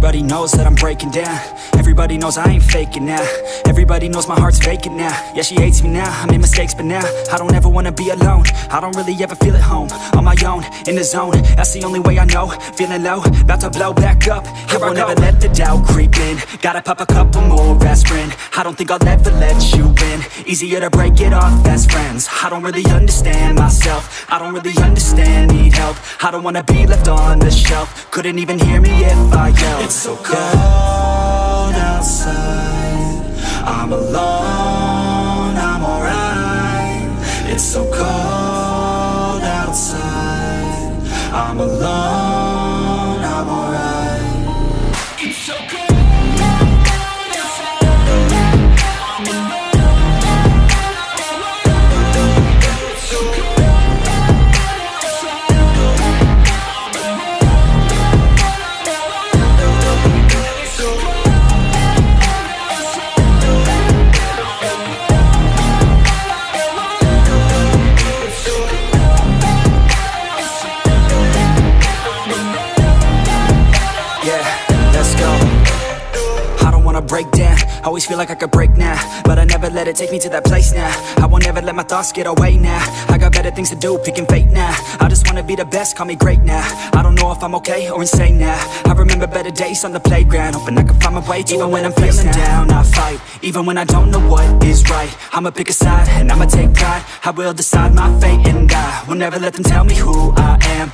Everybody knows that I'm breaking down. Everybody knows I ain't faking now. Everybody knows my heart's vacant now. Yeah, she hates me now, I made mistakes but now I don't ever wanna be alone. I don't really ever feel at home. On my own, in the zone, that's the only way I know. Feeling low, about to blow back up. I won't ever let the doubt creep in. Gotta pop a couple more aspirin. I don't think I'll ever let you in. Easier to break it off best friends. I don't really understand myself. I don't really understand, need help. I don't wanna be left on the shelf. Couldn't even hear me if I yelled. It's so cold outside, I'm alone, I'm alright. It's so cold outside, I'm alone, I'm alright. It's so cold. Break down, always feel like I could break now, but I never let it take me to that place now. I won't ever let my thoughts get away now. I got better things to do, picking fate now. I just wanna be the best, call me great now. I don't know if I'm okay or insane now. I remember better days on the playground, hoping I can find my way. Even when I'm feeling down, I fight. Even when I don't know what is right, I'ma pick a side and I'ma take pride. I will decide my fate and I will never let them tell me who I am.